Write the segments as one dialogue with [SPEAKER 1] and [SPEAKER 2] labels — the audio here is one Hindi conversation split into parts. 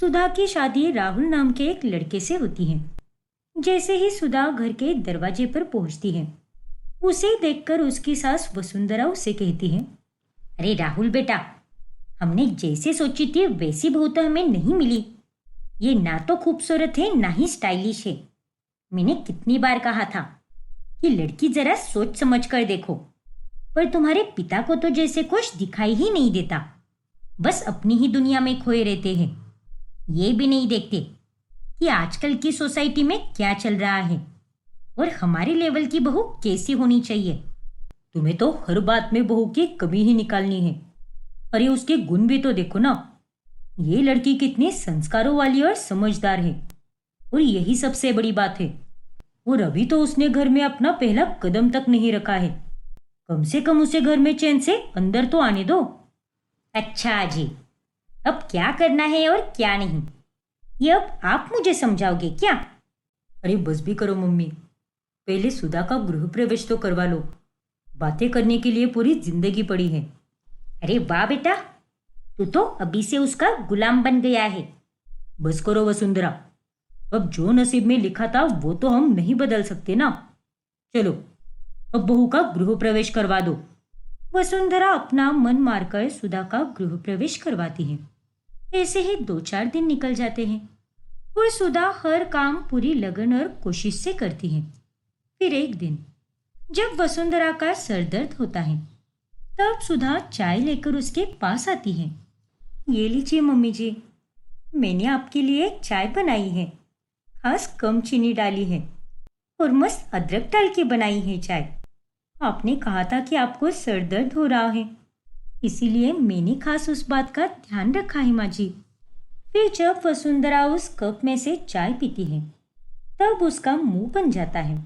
[SPEAKER 1] सुधा की शादी राहुल नाम के एक लड़के से होती है। जैसे ही सुधा घर के दरवाजे पर पहुंचती है, उसे देखकर उसकी सास वसुंधरा उसे कहती है, अरे राहुल बेटा, हमने जैसे सोची थी वैसी बहू तो हमें नहीं मिली। ये ना तो खूबसूरत है ना ही स्टाइलिश है। मैंने कितनी बार कहा था कि लड़की जरा सोच समझ कर देखो, पर तुम्हारे पिता को तो जैसे कुछ दिखाई ही नहीं देता। बस अपनी ही दुनिया में खोए रहते हैं। ये भी नहीं देखते कि आजकल की सोसाइटी में क्या चल रहा है और हमारे लेवल की बहू कैसी होनी चाहिए। तुम्हें तो हर बात में बहू की कमी ही निकालनी है। अरे उसके गुण भी तो देखो ना। ये लड़की कितनी संस्कारों वाली और समझदार है, और यही सबसे बड़ी बात है। और अभी तो उसने घर में अपना पहला कदम तक नहीं रखा है। कम से कम उसे घर में चैन से अंदर तो आने दो। अच्छा जी, अब क्या करना है और क्या नहीं, ये अब आप मुझे समझाओगे क्या? अरे बस भी करो मम्मी, पहले सुधा का गृह प्रवेश तो करवा लो। बातें करने के लिए पूरी जिंदगी पड़ी है। अरे वाह बेटा, तू तो अभी से उसका गुलाम बन गया है। बस करो वसुंधरा, अब जो नसीब में लिखा था वो तो हम नहीं बदल सकते ना। चलो, अब बहू का गृह प्रवेश करवा दो। वसुंधरा अपना मन मारकर सुधा का गृह प्रवेश करवाती है। ऐसे ही 2-4 दिन निकल जाते हैं और सुधा हर काम पूरी लगन और कोशिश से करती है। फिर एक दिन जब वसुंधरा का सर दर्द होता है, तब सुधा चाय लेकर उसके पास आती है। ये लीजिए मम्मी जी, मैंने आपके लिए चाय बनाई है। खास कम चीनी डाली है और मस्त अदरक डाल के बनाई है चाय। आपने कहा था कि आपको सर दर्द हो रहा है, इसीलिए मैंने खास उस बात का ध्यान रखा है माँ जी। फिर जब वसुंधरा उस कप में से चाय पीती है, तब उसका मुंह बन जाता है।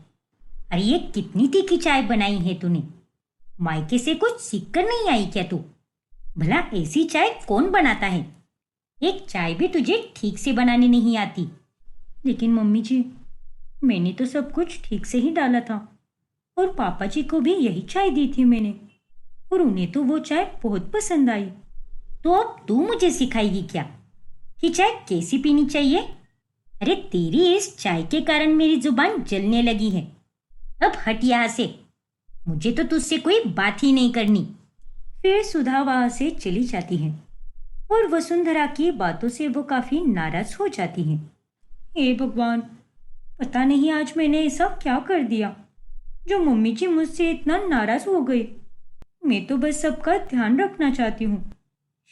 [SPEAKER 1] अरे ये कितनी तीखी चाय बनाई है तूने? मायके से कुछ सीख कर नहीं आई क्या तू? भला ऐसी चाय कौन बनाता है? एक चाय भी तुझे ठीक से बनानी नहीं आती। लेकिन मम्मी जी, मैंने तो सब कुछ ठीक से ही डाला था, और पापा जी को भी यही चाय दी थी मैंने, और उन्हें तो वो चाय बहुत पसंद आई। तो अब तू मुझे सिखाएगी क्या कि चाय कैसी पीनी चाहिए? अरे तेरी इस चाय के कारण मेरी जुबान जलने लगी है। अब हट यहाँ से, मुझे तो तुझसे कोई बात ही नहीं करनी। फिर सुधा वहां से चली जाती है और वसुंधरा की बातों से वो काफी नाराज हो जाती है। हे भगवान, पता नहीं आज मैंने ऐसा क्या कर दिया जो मम्मी जी मुझसे इतना नाराज हो गई। मैं तो बस सबका ध्यान रखना चाहती हूँ,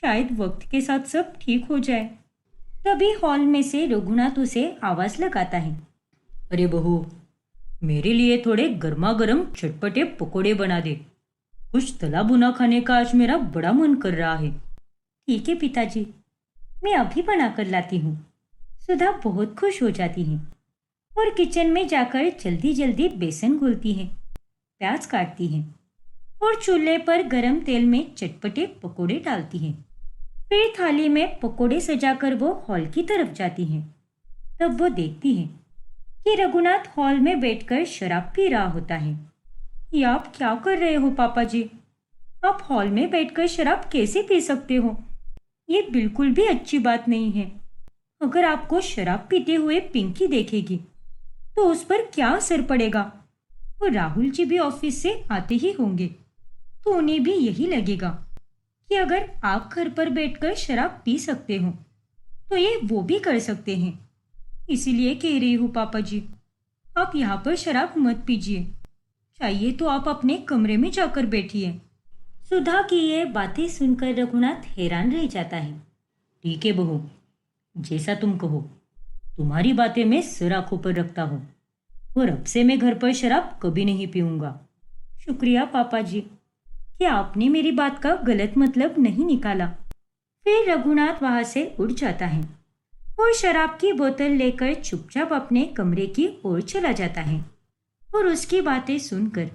[SPEAKER 1] शायद वक्त के साथ सब ठीक हो जाए। तभी हॉल में से रघुनाथ उसे आवाज लगाता है, अरे बहू, मेरे लिए थोड़े गर्मा गर्म चटपटे पकोड़े बना दे। कुछ तला भुना खाने का आज मेरा बड़ा मन कर रहा है। ठीक है पिताजी, मैं अभी बना कर लाती हूँ। सुधा बहुत खुश हो जाती है और किचन में जाकर जल्दी जल्दी बेसन घोलती है, प्याज काटती है और चूल्हे पर गरम तेल में चटपटे पकोड़े डालती है। फिर थाली में पकोड़े सजाकर वो हॉल की तरफ जाती है। तब वो देखती है कि रघुनाथ हॉल में बैठकर शराब पी रहा होता है। ये आप क्या कर रहे हो पापा जी? आप हॉल में बैठकर शराब कैसे पी सकते हो? ये बिल्कुल भी अच्छी बात नहीं है। अगर आपको शराब पीते हुए पिंकी देखेगी तो उस पर क्या असर पड़ेगा? और राहुल जी भी ऑफिस से आते ही होंगे, तो उन्हें भी यही लगेगा कि अगर आप घर पर बैठकर शराब पी सकते हो तो ये वो भी कर सकते हैं। इसीलिए कह रही हूँ पापा जी, आप यहाँ पर शराब मत पीजिए। चाहिए तो आप अपने कमरे में जाकर बैठिए। सुधा की ये बातें सुनकर रघुनाथ हैरान रह जाता है। ठीक है बहू, जैसा तुम कहो। तुम्हारी बातें मैं सिर आंखों पर रखता हूँ, और अब से मैं घर पर शराब कभी नहीं पीऊंगा। शुक्रिया पापा जी कि आपने मेरी बात का गलत मतलब नहीं निकाला। फिर रघुनाथ वहां से उठ जाता है और शराब की बोतल लेकर चुपचाप अपने कमरे की ओर चला जाता है। और उसकी बातें सुनकर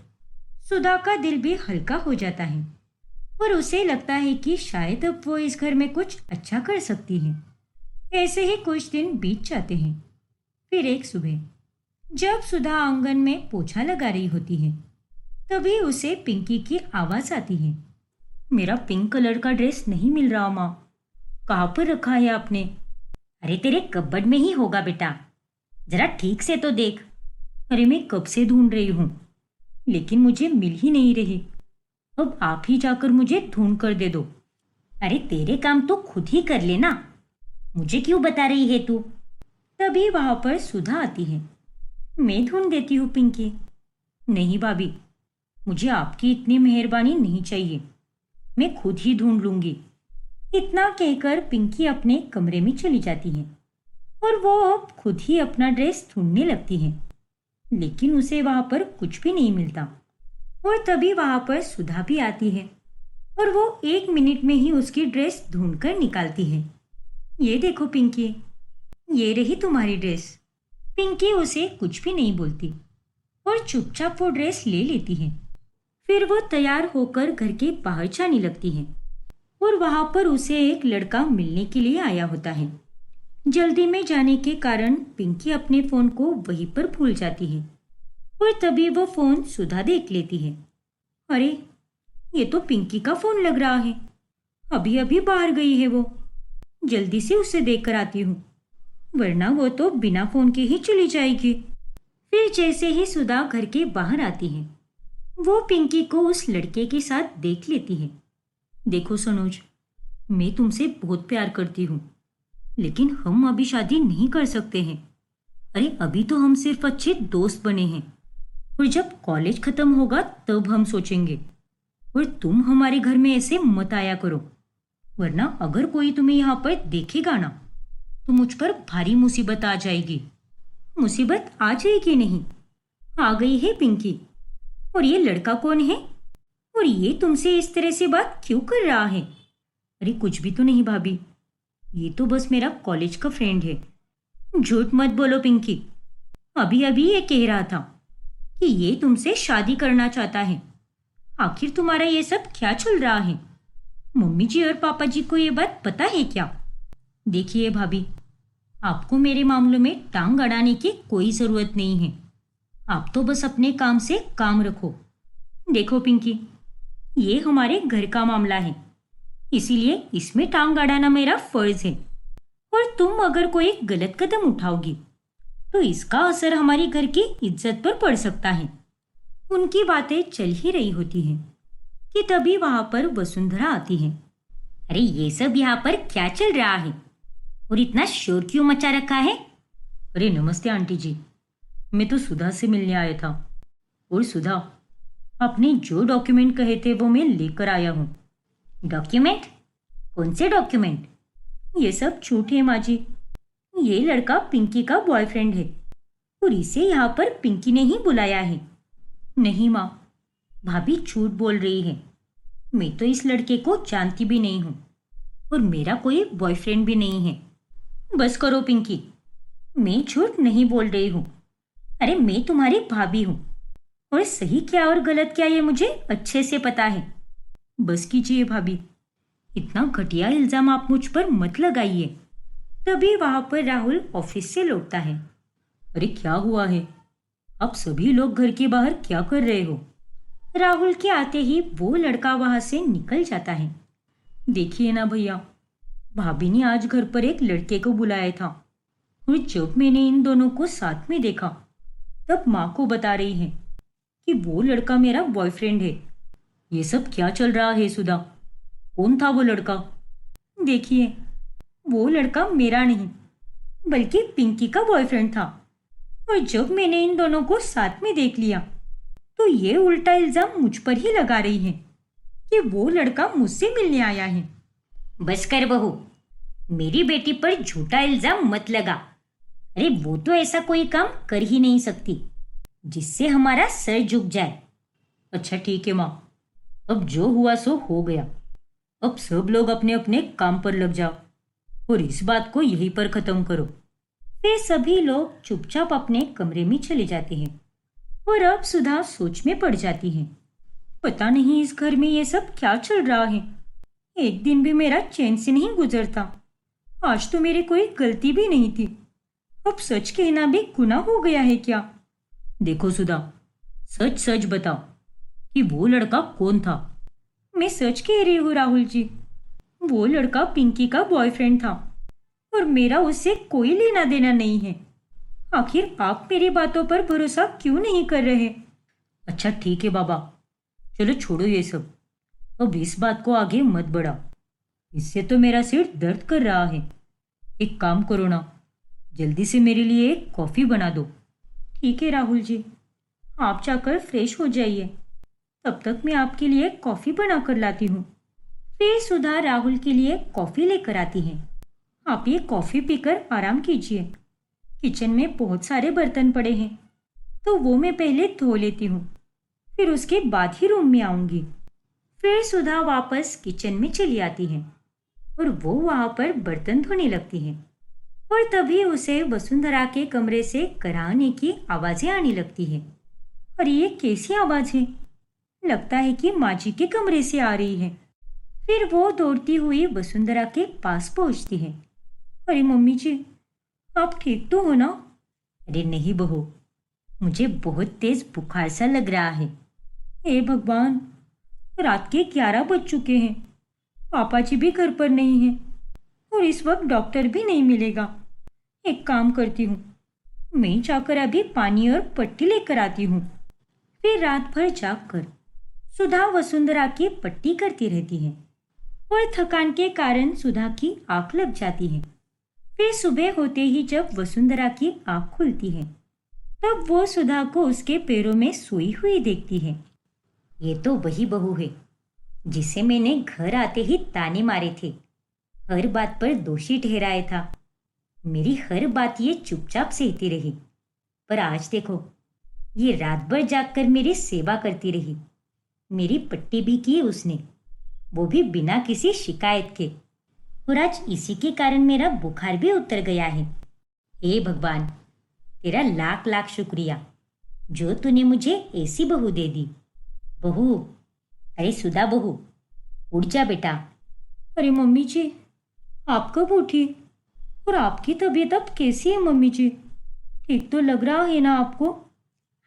[SPEAKER 1] सुधा का दिल भी हल्का हो जाता है और उसे लगता है कि शायद अब वो इस घर में कुछ अच्छा कर सकती है। ऐसे ही कुछ दिन बीत जाते हैं। फिर एक सुबह जब सुधा आंगन में पोछा लगा रही होती है, तभी उसे पिंकी की आवाज आती है, मेरा पिंक कलर का ड्रेस नहीं मिल रहा माँ, कहाँ पर रखा है आपने? अरे तेरे कपबोर्ड में ही होगा बेटा, जरा ठीक से तो देख। अरे मैं कब से ढूंढ रही हूँ, लेकिन मुझे मिल ही नहीं रही। अब आप ही जाकर मुझे ढूंढ कर दे दो। अरे तेरे काम तो खुद ही कर लेना, मुझे क्यों बता रही है तू? तभी वहां पर सुधा आती है। मैं ढूंढ देती हूँ पिंकी। नहीं भाभी, मुझे आपकी इतनी मेहरबानी नहीं चाहिए, मैं खुद ही ढूंढ लूंगी। इतना कहकर पिंकी अपने कमरे में चली जाती है और वो अब खुद ही अपना ड्रेस ढूंढने लगती है, लेकिन उसे वहां पर कुछ भी नहीं मिलता। और तभी वहां पर सुधा भी आती है और वो 1 मिनट में ही उसकी ड्रेस ढूंढकर निकालती है। ये देखो पिंकी, ये रही तुम्हारी ड्रेस। पिंकी उसे कुछ भी नहीं बोलती और चुपचाप वो ड्रेस ले लेती है। फिर वो तैयार होकर घर के बाहर जाने लगती है और वहां पर उसे एक लड़का मिलने के लिए आया होता है। जल्दी में जाने के कारण पिंकी अपने फोन को वहीं पर भूल जाती है और तभी वो फोन सुधा देख लेती है। अरे, ये तो पिंकी का फोन लग रहा है। अभी अभी बाहर गई है वो, जल्दी से उसे देख कर आती हूँ, वरना वो तो बिना फोन के ही चली जाएगी। फिर जैसे ही सुधा घर के बाहर आती है, वो पिंकी को उस लड़के के साथ देख लेती है। देखो सनोज, मैं तुमसे बहुत प्यार करती हूँ, लेकिन हम अभी शादी नहीं कर सकते हैं। अरे अभी तो हम सिर्फ अच्छे दोस्त बने हैं, और जब कॉलेज खत्म होगा तब हम सोचेंगे। और तुम हमारे घर में ऐसे मत आया करो, वरना अगर कोई तुम्हें यहाँ पर देखेगा ना, तो मुझ पर भारी मुसीबत आ जाएगी। मुसीबत आ जाएगी नहीं, आ गई है पिंकी। और ये लड़का कौन है, और ये तुमसे इस तरह से बात क्यों कर रहा है? अरे कुछ भी तो नहीं भाभी, ये तो बस मेरा कॉलेज का फ्रेंड है। झूठ मत बोलो पिंकी, अभी अभी ये कह रहा था कि ये तुमसे शादी करना चाहता है। आखिर तुम्हारा ये सब क्या चल रहा है? मम्मी जी और पापा जी को ये बात पता है क्या? देखिए भाभी, आपको मेरे मामलों में टांग अड़ाने की कोई जरूरत नहीं है। आप तो बस अपने काम से काम रखो। देखो पिंकी, ये हमारे घर का मामला है, इसीलिए इसमें टांग अड़ाना मेरा फर्ज है। और तुम अगर कोई गलत कदम उठाओगी तो इसका असर हमारी घर की इज्जत पर पड़ सकता है। उनकी बातें चल ही रही होती हैं कि तभी वहां पर वसुंधरा आती है। अरे ये सब यहाँ पर क्या चल रहा है, और इतना शोर क्यों मचा रखा है? अरे नमस्ते आंटी जी, मैं तो सुधा से मिलने आया था। और सुधा, आपने जो डॉक्यूमेंट कहे थे वो मैं लेकर आया हूँ। डॉक्यूमेंट? कौन से डॉक्यूमेंट? ये सब झूठ है माँ जी। ये लड़का पिंकी का बॉयफ्रेंड है और इसे यहाँ पर पिंकी ने ही बुलाया है। नहीं माँ, भाभी झूठ बोल रही है। मैं तो इस लड़के को जानती भी नहीं हूँ और मेरा कोई बॉयफ्रेंड भी नहीं है। बस करो पिंकी, मैं झूठ नहीं बोल रही हूँ। अरे मैं तुम्हारी भाभी हूँ और सही क्या और गलत क्या ये मुझे अच्छे से पता है। बस कीजिए भाभी, इतना घटिया इल्जाम आप मुझ पर मत लगाइए। तभी वहां पर राहुल ऑफिस से लौटता है। अरे क्या हुआ है, आप सभी लोग घर के बाहर क्या कर रहे हो? राहुल के आते ही वो लड़का वहां से निकल जाता है। देखिए ना भैया, भाभी ने आज घर पर एक लड़के को बुलाया था और जब मैंने इन दोनों को साथ में देखा तब माँ को बता रही है कि वो लड़का मेरा बॉयफ्रेंड है। ये सब क्या चल रहा है सुधा? कौन था वो लड़का? देखिए, वो लड़का मेरा नहीं बल्कि पिंकी का बॉयफ्रेंड था, और जब मैंने इन दोनों को साथ में देख लिया तो ये उल्टा इल्जाम मुझ पर ही लगा रही है कि वो लड़का मुझसे मिलने आया है। बस कर बहू, मेरी बेटी पर झूठा इल्जाम मत लगा। अरे वो तो ऐसा कोई काम कर ही नहीं सकती जिससे हमारा सर झुक जाए। अच्छा ठीक है माँ, अब जो हुआ सो हो गया। अब सब लोग अपने अपने काम पर लग जाओ और इस बात को यहीं पर खत्म करो। फिर सभी लोग चुपचाप अपने कमरे में चले जाते हैं और अब सुधा सोच में पड़ जाती है। पता नहीं इस घर में ये सब क्या चल रहा है, एक दिन भी मेरा चैन से नहीं गुजरता। आज तो मेरी कोई गलती भी नहीं थी, अब सच कहना भी गुनाह हो गया है क्या? देखो सुधा, सच सच बताओ कि वो लड़का कौन था? मैं सच कह रही हूँ राहुल जी, वो लड़का पिंकी का बॉयफ्रेंड था। और मेरा उससे कोई लेना देना नहीं है। आखिर आप मेरी बातों पर भरोसा क्यों नहीं कर रहे? अच्छा ठीक है बाबा, चलो छोड़ो ये सब। अब इस बात को आगे मत बढ़ाओ, इससे तो मेरा सिर दर्द कर रहा है। एक काम करो ना, जल्दी से मेरे लिए एक कॉफ़ी बना दो। ठीक है राहुल जी, आप जाकर फ्रेश हो जाइए, तब तक मैं आपके लिए कॉफ़ी बना कर लाती हूँ। फिर सुधा राहुल के लिए कॉफ़ी लेकर आती है। आप ये कॉफ़ी पीकर आराम कीजिए, किचन में बहुत सारे बर्तन पड़े हैं, तो वो मैं पहले धो लेती हूँ, फिर उसके बाद ही रूम में आऊँगी। फिर सुधा वापस किचन में चली आती है और वो वहाँ पर बर्तन धोने लगती है। और तभी उसे वसुंधरा के कमरे से कराहने की आवाज़ें आने लगती है। और ये कैसी आवाज़ है? लगता है कि माँ जी के कमरे से आ रही है। फिर वो दौड़ती हुई वसुंधरा के पास पहुँचती है। अरे मम्मी जी, आप ठीक तो हो ना? अरे नहीं बहू, मुझे बहुत तेज बुखार सा लग रहा है। हे भगवान, रात के 11 बज चुके हैं, पापा जी भी घर पर नहीं हैं और इस वक्त डॉक्टर भी नहीं मिलेगा। एक काम करती हूँ, मैं जाकर अभी पानी और पट्टी लेकर आती हूँ। फिर रात भर जागकर सुधा वसुंधरा की पट्टी करती रहती है और थकान के कारण सुधा की आंख लग जाती है। फिर सुबह होते ही जब वसुंधरा की आंख खुलती है, तब वो सुधा को उसके पैरों में सोई हुई देखती है। ये तो वही बहू है जिसे मैंने घर आते ही ताने मारे थे, हर बात पर दोषी ठहराया था। मेरी हर बात ये चुपचाप सहती रही, पर आज देखो, ये रात भर जागकर मेरी सेवा करती रही। मेरी पट्टी भी की उसने, वो भी बिना किसी शिकायत के। और आज इसी के कारण मेरा बुखार भी उतर गया है। हे भगवान, तेरा लाख लाख शुक्रिया जो तूने मुझे ऐसी बहू दे दी। बहू, अरे सुधा बहू, उठ जा बेटा। अरे मम्मी जी, आप कब उठी? और आपकी तबीयत अब कैसी है मम्मी जी? ठीक तो लग रहा है ना आपको?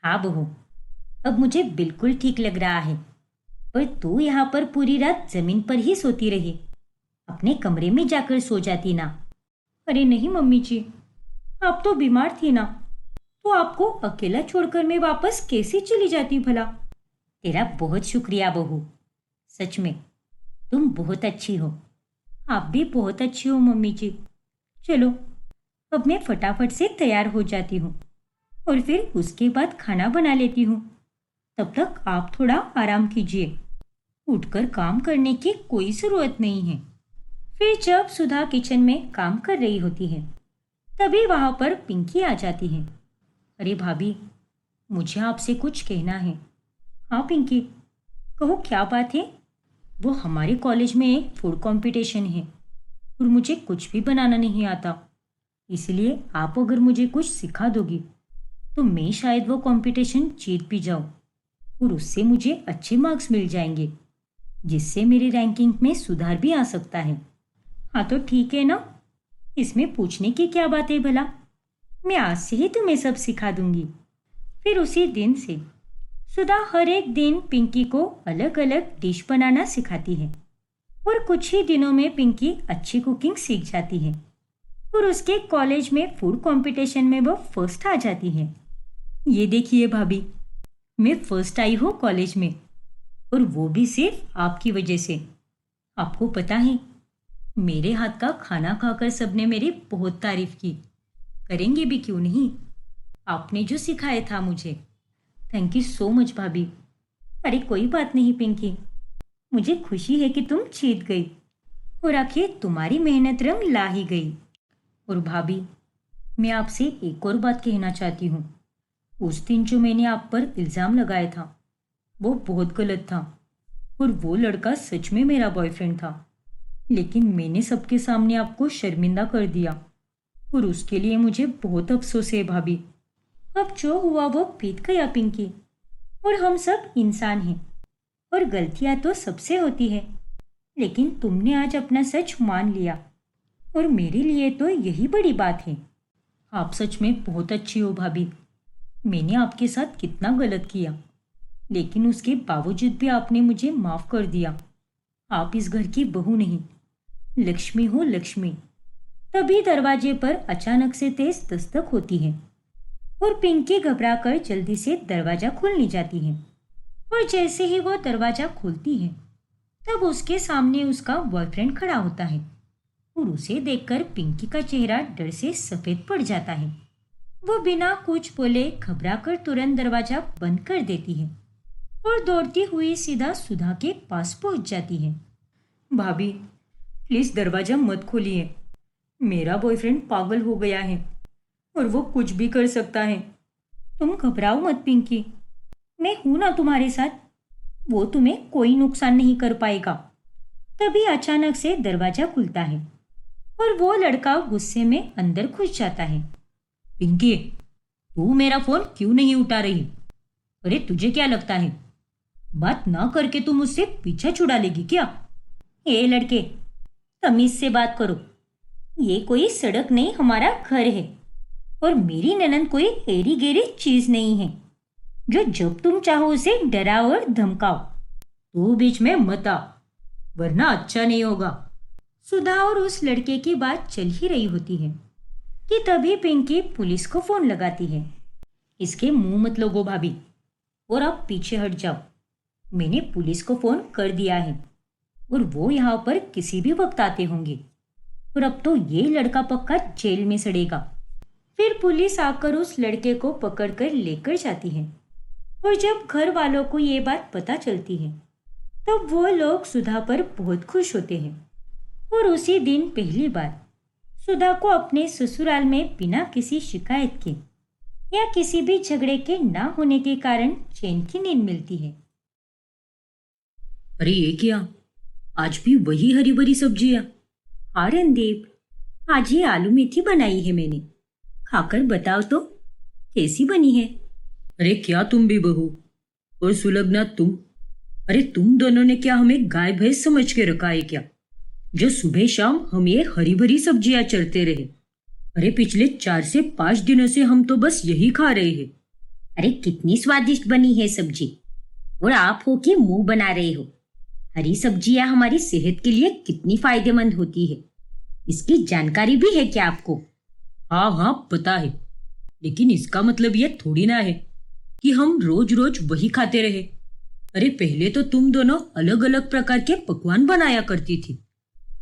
[SPEAKER 1] हाँ बहू, अब मुझे बिल्कुल ठीक लग रहा है। पर तू यहाँ पर पूरी रात जमीन पर ही सोती रही, अपने कमरे में जाकर सो जाती ना। अरे नहीं मम्मी जी, आप तो बीमार थी ना, तो आपको अकेला छोड़कर मैं वापस कैसे चली जाती भला? तेरा बहुत शुक्रिया बहू, सच में तुम बहुत अच्छी हो। आप भी बहुत अच्छी हो मम्मी जी। चलो, अब मैं फटाफट से तैयार हो जाती हूँ और फिर उसके बाद खाना बना लेती हूँ। तब तक आप थोड़ा आराम कीजिए, उठकर काम करने की कोई ज़रूरत नहीं है। फिर जब सुधा किचन में काम कर रही होती है, तभी वहाँ पर पिंकी आ जाती है। अरे भाभी, मुझे आपसे कुछ कहना है। हाँ पिंकी, कहो क्या बात है? वो हमारे कॉलेज में एक फूड कंपटीशन है और मुझे कुछ भी बनाना नहीं आता, इसलिए आप अगर मुझे कुछ सिखा दोगी तो मैं शायद वो कंपटीशन जीत भी जाऊं और उससे मुझे अच्छे मार्क्स मिल जाएंगे, जिससे मेरी रैंकिंग में सुधार भी आ सकता है। हाँ तो ठीक है ना, इसमें पूछने की क्या बात है भला? मैं आज से ही तुम्हें सब सिखा दूंगी। फिर उसी दिन से सुधा हर एक दिन पिंकी को अलग अलग डिश बनाना सिखाती है और कुछ ही दिनों में पिंकी अच्छी कुकिंग सीख जाती है और उसके कॉलेज में फूड कंपटीशन में वो फर्स्ट आ जाती है। ये देखिए भाभी, मैं फर्स्ट आई हूँ कॉलेज में, और वो भी सिर्फ आपकी वजह से। आपको पता है, मेरे हाथ का खाना खाकर सबने मेरी बहुत तारीफ की, करेंगे भी क्यों नहीं? आपने जो सिखाया था मुझे। थैंक यू सो मच भाभी। अरे कोई बात नहीं पिंकी, मुझे खुशी है कि तुम जीत गई और आखिर तुम्हारी मेहनत रंग ला ही गई। और भाभी, मैं आपसे एक और बात कहना चाहती हूँ। उस दिन जो मैंने आप पर इल्ज़ाम लगाया था, वो बहुत गलत था और वो लड़का सच में मेरा बॉयफ्रेंड था, लेकिन मैंने सबके सामने आपको शर्मिंदा कर दिया और उसके लिए मुझे बहुत अफसोस है भाभी। अब जो हुआ वो बीत गया पिंकी, और हम सब इंसान हैं और गलतियां तो सबसे होती है, लेकिन तुमने आज अपना सच मान लिया और मेरे लिए तो यही बड़ी बात है। आप सच में बहुत अच्छी हो भाभी। मैंने आपके साथ कितना गलत किया, लेकिन उसके बावजूद भी आपने मुझे माफ़ कर दिया। आप इस घर की बहू नहीं, लक्ष्मी हो लक्ष्मी। तभी दरवाजे पर अचानक से तेज दस्तक होती है और पिंकी घबराकर जल्दी से दरवाजा खोलने जाती है। और जैसे ही वो दरवाजा खोलती है तब उसके सामने उसका बॉयफ्रेंड खड़ा होता है और उसे देखकर पिंकी का चेहरा डर से सफेद पड़ जाता है। वो बिना कुछ बोले घबराकर तुरंत दरवाजा बंद कर देती है और दौड़ती हुई सीधा सुधा के पास पहुंच जाती है। भाभी, प्लीज दरवाजा मत खोलिए। मेरा बॉयफ्रेंड पागल हो गया है और वो कुछ भी कर सकता है। तुम घबराओ मत पिंकी, मैं हूं ना तुम्हारे साथ। वो तुम्हें कोई नुकसान नहीं कर पाएगा। तभी अचानक से दरवाजा खुलता है और वो लड़का गुस्से में अंदर घुस जाता है। पिंकी, तू मेरा फोन क्यों नहीं उठा रही? अरे तुझे क्या लगता है, बात ना करके तुम मुझसे पीछा छुड़ा लेगी क्या? ए लड़के, तमीज से बात करो। ये कोई सड़क नहीं, हमारा घर है। और मेरी ननद कोई एरी गेरी चीज नहीं है जो जब तुम चाहो उसे डराओ और धमकाओ। तू बीच में मत आ, वरना अच्छा नहीं होगा। सुधा और उस लड़के की बात चल ही रही होती है कि तभी पिंकी पुलिस को फोन लगाती है। इसके मुंह मत लगो भाभी, और अब पीछे हट जाओ। मैंने पुलिस को फोन कर दिया है और वो यहाँ पर किसी भी वक्त आते होंगे और अब तो ये लड़का पक्का जेल में सड़ेगा। फिर पुलिस आकर उस लड़के को पकड़कर लेकर जाती है और जब घर वालों को ये बात पता चलती है तब वो लोग सुधा पर बहुत खुश होते हैं और उसी दिन पहली बार सुधा को अपने ससुराल में बिना किसी शिकायत के या किसी भी झगड़े के ना होने के कारण चैन की नींद मिलती है।
[SPEAKER 2] अरे ये क्या, आज भी वही हरी भरी सब्जियां?
[SPEAKER 1] हाँ रणदीप, आज ये आलू मेथी बनाई है मैंने। खाकर बताओ तो कैसी बनी है?
[SPEAKER 2] अरे क्या तुम भी बहू और सुलग्ना तुम? अरे तुम दोनों ने क्या हमें गाय भैंस समझ के रखा है क्या, जो सुबह शाम हम ये हरी भरी सब्जियां चरते रहे? अरे पिछले 4 से 5 दिनों से हम तो बस यही खा रहे हैं।
[SPEAKER 1] अरे कितनी स्वादिष्ट बनी है सब्जी, और आप हो कि मुंह बना रहे हो। हरी सब्जियां हमारी सेहत के लिए कितनी फायदेमंद होती है, इसकी जानकारी भी है क्या आपको?
[SPEAKER 2] हाँ हाँ पता है, लेकिन इसका मतलब ये थोड़ी ना है कि हम रोज रोज वही खाते रहे। अरे पहले तो तुम दोनों अलग अलग प्रकार के पकवान बनाया करती थी,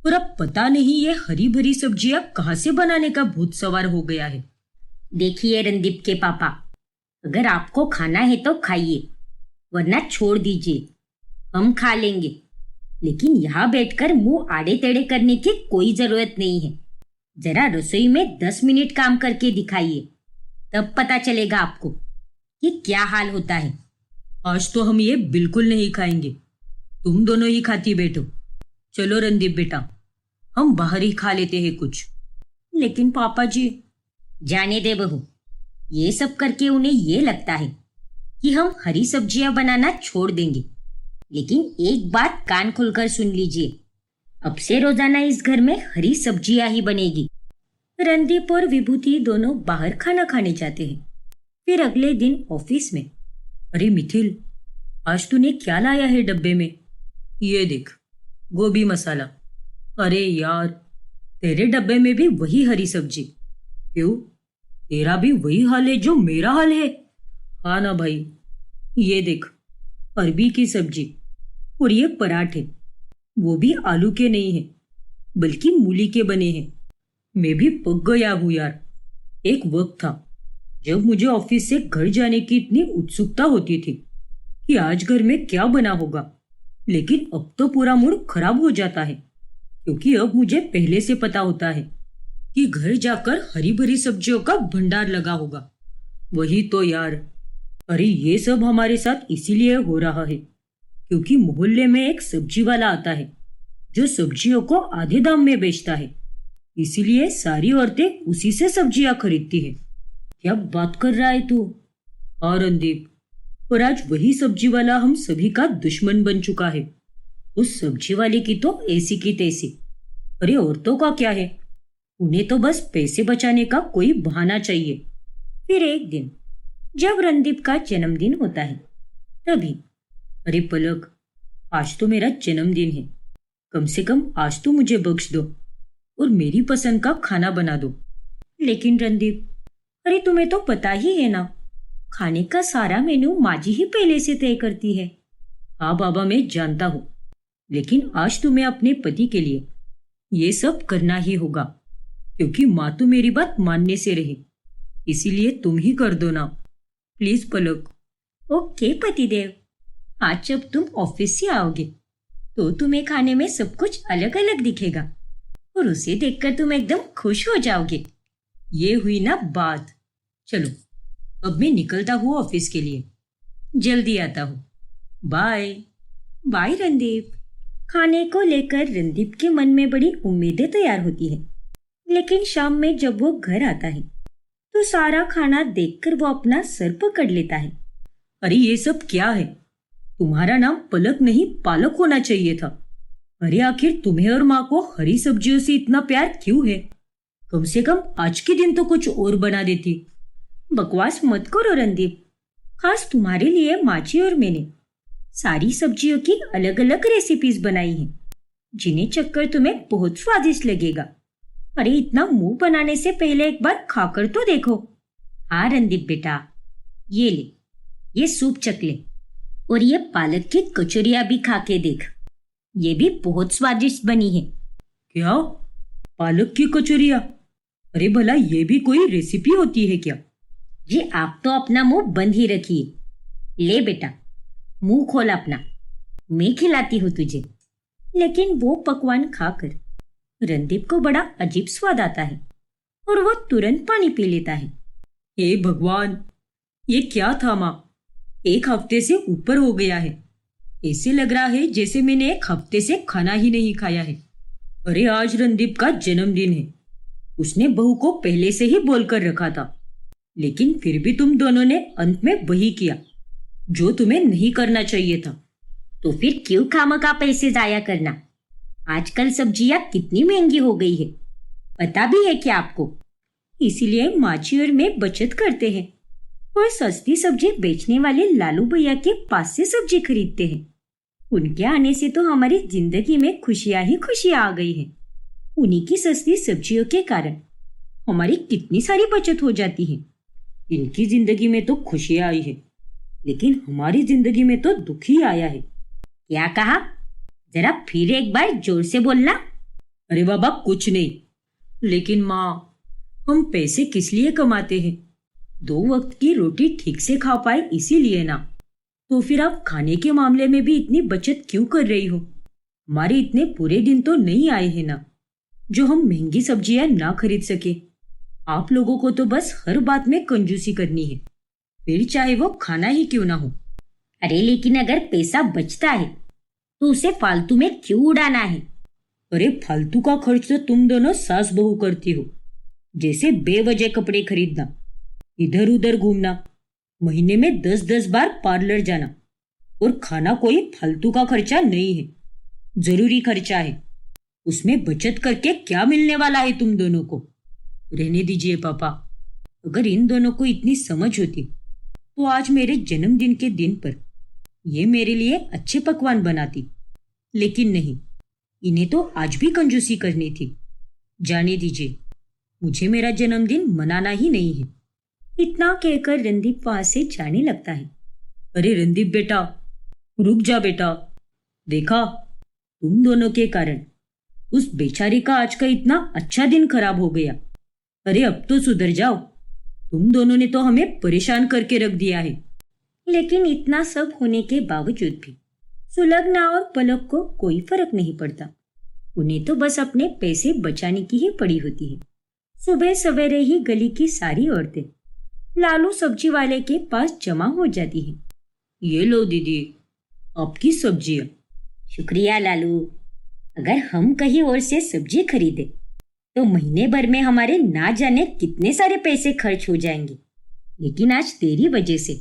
[SPEAKER 2] और अब पता नहीं ये हरी भरी सब्जियां कहाँ से बनाने का भूत सवार हो गया है।
[SPEAKER 1] देखिए रणदीप के पापा, अगर आपको खाना है तो खाइए, वरना छोड़ दीजिए, हम खा लेंगे। लेकिन यहाँ बैठकर मुंह आड़े टेढ़े करने की कोई जरूरत नहीं है। जरा रसोई में 10 मिनट काम करके दिखाइए, तब पता चलेगा आपको कि क्या हाल होता है।
[SPEAKER 2] आज तो हम ये बिल्कुल नहीं खाएंगे, तुम दोनों ही खाती बैठो। चलो रणदीप बेटा, हम बाहर ही खा लेते हैं कुछ।
[SPEAKER 1] लेकिन पापा जी। जाने दे बहू, ये सब करके उन्हें ये लगता है कि हम हरी सब्जियां बनाना छोड़ देंगे। लेकिन एक बात कान खोलकर सुन लीजिए, अब से रोजाना इस घर में हरी सब्जियां ही बनेगी। रणदीप और विभूति दोनों बाहर खाना खाने जाते हैं। फिर अगले दिन ऑफिस में।
[SPEAKER 2] अरे मिथिल, आज तूने क्या लाया है डब्बे में? ये देख, गोभी मसाला। अरे यार, तेरे डब्बे में भी वही हरी सब्जी। क्यों, तेरा भी वही हाल है जो मेरा हाल है? हाँ ना भाई, ये देख, अरबी की सब्जी और ये पराठे, वो भी आलू के नहीं हैं बल्कि मूली के बने हैं। मैं भी पक गया हूँ यार। एक वक्त था जब मुझे ऑफिस से घर जाने की इतनी उत्सुकता होती थी कि आज घर में क्या बना होगा, लेकिन अब तो पूरा मूड खराब हो जाता है, क्योंकि अब मुझे पहले से पता होता है कि घर जाकर हरी भरी सब्जियों का भंडार लगा होगा। वही तो यार। अरे ये सब हमारे साथ इसीलिए हो रहा है क्योंकि मोहल्ले में एक सब्जी वाला आता है जो सब्जियों को आधे दाम में बेचता है, इसीलिए सारी औरतें उसी से सब्जियां खरीदती है। क्या बात कर रहा है तू? हाँ रणदीप, और आज वही सब्जी वाला हम सभी का दुश्मन बन चुका है। उस सब्जी वाले की तो ऐसी की तैसी। अरे औरतों का क्या है, उन्हें तो बस पैसे बचाने का कोई बहाना चाहिए। फिर एक दिन जब रणदीप का जन्मदिन होता है तभी, अरे पलक, आज तो मेरा जन्मदिन है, कम से कम आज तो मुझे बख्श दो। और मेरी पसंद का खाना बना दो।
[SPEAKER 1] लेकिन रणदीप, अरे तुम्हें तो पता ही है ना, खाने का सारा मेनू माँ जी ही पहले से तय करती है।
[SPEAKER 2] हाँ बाबा, मैं जानता हूँ, लेकिन आज तुम्हें अपने पति के लिए ये सब करना ही होगा, क्योंकि माँ तो मेरी बात मानने से रही। इसीलिए तुम ही कर दो ना, प्लीज पलक।
[SPEAKER 1] ओके पतिदेव, आज जब तुम ऑफिस से आओगे तो तुम्हें खाने में सब कुछ अलग अलग दिखेगा और उसे देखकर तुम एकदम खुश हो जाओगे।
[SPEAKER 2] ये हुई ना बात। चलो, अब मैं निकलता हूँ ऑफिस के लिए, जल्दी आता हूँ। बाय।
[SPEAKER 1] बाय रणदीप। खाने को लेकर रणदीप के मन में बड़ी उम्मीदें तैयार होती है, लेकिन शाम में जब वो घर आता है तो सारा खाना देखकर वो अपना सर पकड़ लेता है।
[SPEAKER 2] अरे ये सब क्या है? तुम्हारा नाम पलक नहीं पालक होना चाहिए था। अरे आखिर तुम्हें और माँ को हरी सब्जियों से इतना प्यार क्यों है? कम से कम आज के दिन तो कुछ और बना देती।
[SPEAKER 1] बकवास मत करो रणदीप, खास तुम्हारे लिए माँ जी और मैंने सारी सब्जियों की अलग अलग रेसिपीज बनाई हैं, जिन्हें चखकर तुम्हें बहुत स्वादिष्ट लगेगा। अरे इतना मुंह बनाने से पहले एक बार खाकर तो देखो। हाँ रणदीप बेटा, ये ले, ये सूप चख ले, और ये पालक की कचौरियां भी खा के देख, ये भी बहुत स्वादिष्ट बनी है।
[SPEAKER 2] क्या? पालक की कचौरियां? अरे भला ये भी कोई रेसिपी होती है क्या?
[SPEAKER 1] जी आप तो अपना मुंह बंद ही रखिए। ले बेटा, मुंह खोल अपना, मैं खिलाती हूँ तुझे। लेकिन वो पकवान खाकर रणदीप को बड़ा अजीब स्वाद आता है और वो तुरंत पानी पी लेता है।
[SPEAKER 2] हे भगवान, ये क्या था माँ? एक हफ्ते से ऊपर हो गया है। ऐसे लग रहा है जैसे मैंने एक हफ्ते से खाना ही नहीं खाया है। अरे आज रणदीप का जन्मदिन है, उसने बहू को पहले से ही बोलकर रखा था, लेकिन फिर भी तुम दोनों ने अंत में वही किया जो तुम्हें नहीं करना चाहिए था।
[SPEAKER 1] तो फिर क्यों खामखा पैसे जाया करना? आजकल सब्जियां कितनी महंगी हो गई है, पता भी है क्या आपको? इसीलिए माची और मैं बचत करते हैं और सस्ती सब्जी बेचने वाले लालू भैया के पास से सब्जी खरीदते हैं। उनके आने से तो हमारी जिंदगी में खुशियां ही खुशियां आ गई हैं। उन्हीं की सस्ती सब्जियों के कारण हमारी कितनी सारी बचत हो जाती है।
[SPEAKER 2] इनकी जिंदगी में तो खुशियां आई है, लेकिन हमारी जिंदगी में तो दुख ही आया है।
[SPEAKER 1] क्या कहा? जरा फिर एक बार जोर से बोलना।
[SPEAKER 2] अरे बाबा कुछ नहीं, लेकिन माँ, हम पैसे किस लिए कमाते हैं? 2 वक्त की रोटी ठीक से खा पाए इसीलिए ना। तो फिर आप खाने के मामले में भी इतनी बचत क्यों कर रही हो? हमारे इतने पूरे दिन तो नहीं आए हैं ना, जो हम महंगी सब्जियां ना खरीद सके। आप लोगों को तो बस हर बात में कंजूसी करनी है, फिर चाहे वो खाना ही क्यों ना हो।
[SPEAKER 1] अरे लेकिन अगर पैसा बचता है तो उसे फालतू में क्यों उड़ाना है?
[SPEAKER 2] अरे फालतू का खर्च तो तुम दोनों सास बहू करती हो, जैसे बेवजह कपड़े खरीदना, इधर उधर घूमना, महीने में 10-10 बार पार्लर जाना। और खाना कोई फालतू का खर्चा नहीं है, जरूरी खर्चा है। उसमें बचत करके क्या मिलने वाला है तुम दोनों को? रहने दीजिए पापा, अगर इन दोनों को इतनी समझ होती तो आज मेरे जन्मदिन के दिन पर ये मेरे लिए अच्छे पकवान बनाती। लेकिन नहीं, इन्हें तो आज भी कंजूसी करनी थी। जाने दीजिए, मुझे मेरा जन्मदिन मनाना ही नहीं है।
[SPEAKER 1] इतना कहकर रणदीप वहां से जाने लगता है।
[SPEAKER 2] अरे रणदीप बेटा, रुक जा बेटा। देखा, तुम दोनों के कारण उस बेचारी का आज का इतना अच्छा दिन खराब हो गया। अरे अब तो सुधर जाओ, तुम दोनों ने तो हमें परेशान करके रख दिया है।
[SPEAKER 1] लेकिन इतना सब होने के बावजूद भी सुलग्ना और पलक को कोई फर्क नहीं पड़ता। उन्हें तो बस अपने पैसे बचाने की ही पड़ी होती है। सुबह सवेरे ही गली की सारी औरतें लालू सब्जी वाले के पास जमा हो जाती हैं।
[SPEAKER 2] ये लो दीदी, आपकी सब्जियां।
[SPEAKER 1] शुक्रिया लालू। अगर हम कहीं और से सब्जी खरीदे तो महीने भर में हमारे ना जाने कितने सारे पैसे खर्च हो जाएंगे, लेकिन आज तेरी वजह से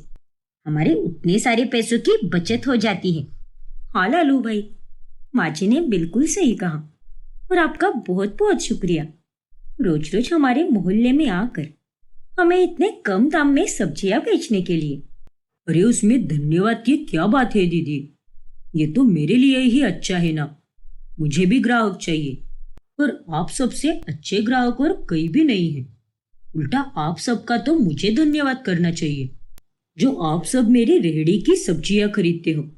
[SPEAKER 1] हमारे उतने सारे पैसों की बचत हो जाती है। हाँ लालू भाई, माँ जी ने बिल्कुल सही कहा और आपका बहुत बहुत शुक्रिया रोज रोज हमारे मोहल्ले में आकर हमें इतने कम दाम में सब्जियां बेचने के लिए।
[SPEAKER 2] अरे उसमें धन्यवाद की क्या बात है दीदी, ये तो मेरे लिए ही अच्छा है ना। मुझे भी ग्राहक चाहिए, पर आप सबसे अच्छे ग्राहक और कहीं भी नहीं हैं। उल्टा आप सबका तो मुझे धन्यवाद करना चाहिए, जो आप सब मेरी रेहड़ी की सब्जियां खरीदते हो,